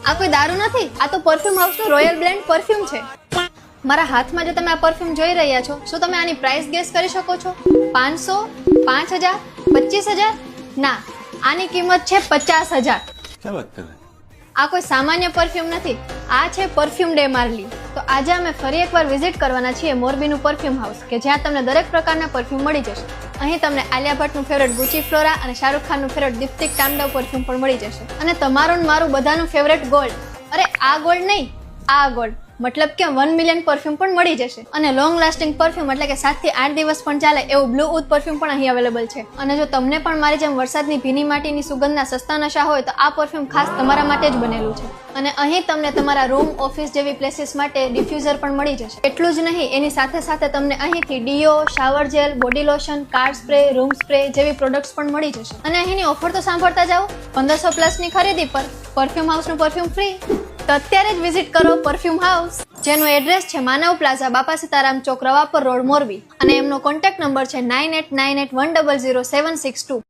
આ કોઈ દારૂ નથી, આ તો પરફ્યુમ હાઉસનું રોયલ બ્લેન્ડ પરફ્યુમ છે. મારા હાથમાં જે તમે આ પરફ્યુમ જોઈ રહ્યા છો, શું તમે આની પ્રાઇસ ગેસ કરી શકો છો? 500, 5000, 25000? ના, આની કિંમત છે 50000. क्या बात कर रहे हैं? આ કોઈ સામાન્ય પરફ્યુમ નથી, આ છે પરફ્યુમ ડે માર્લી. તો આજે અમે ફરી એકવાર વિઝિટ કરવાના છીએ મોરબીનું પરફ્યુમ હાઉસ, કે જ્યાં તમને દરેક પ્રકારના પરફ્યુમ મળી જશે. અહીં તમને આલિયા ભટ્ટનું ફેવરેટ ગુચી ફ્લોરા અને શાહરુખ ખાનનું ફેવરેટ દીપ્તિક તાંડવ પરફ્યુમ પણ મળી જશે. અને તમારું ને મારું બધાનું ફેવરેટ ગોલ્ડ, અરે આ ગોલ્ડ નહીં, આ ગોલ્ડ, મતલબ કે 1 મિલિયન પરફ્યુમ પણ મળી જશે. અને લોંગ લાસ્ટિંગ પરફ્યુમ એટલે કે 7 થી 8 દિવસ પણ ચાલે એવું બ્લુ ઉડ પરફ્યુમ પણ અહીં અવેલેબલ છે. અને જો તમને પણ મારી જેમ વરસાદની ભીની માટીની સુગંધના સસ્તા નશા હોય તો આ પરફ્યુમ ખાસ તમારા માટે જ બનેલું છે. અને અહીં તમને તમારા રૂમ, ઓફિસ જેવી પ્લેસીસ માટે ડિફ્યુઝર પણ મળી જશે. એટલું જ નહીં, એની સાથે સાથે તમને અહીંથી deo, shower gel, body lotion, car spray, room spray જેવી પ્રોડક્ટ્સ પણ મળી જશે. અને અહીંની ઓફર તો સાંભળતા જાઓ, 1500 પ્લસની ખરીદી પર પરફ્યુમ હાઉસનું પરફ્યુમ ફ્રી. તો અત્યારે જ વિઝિટ કરો પરફ્યુમ હાઉસ, જેનું એડ્રેસ છે માનવ પ્લાઝા, બાપા સીતારામ ચોક, રવાપર રોડ, મોરબી. અને એમનો કોન્ટેક્ટ નંબર છે 9898100762.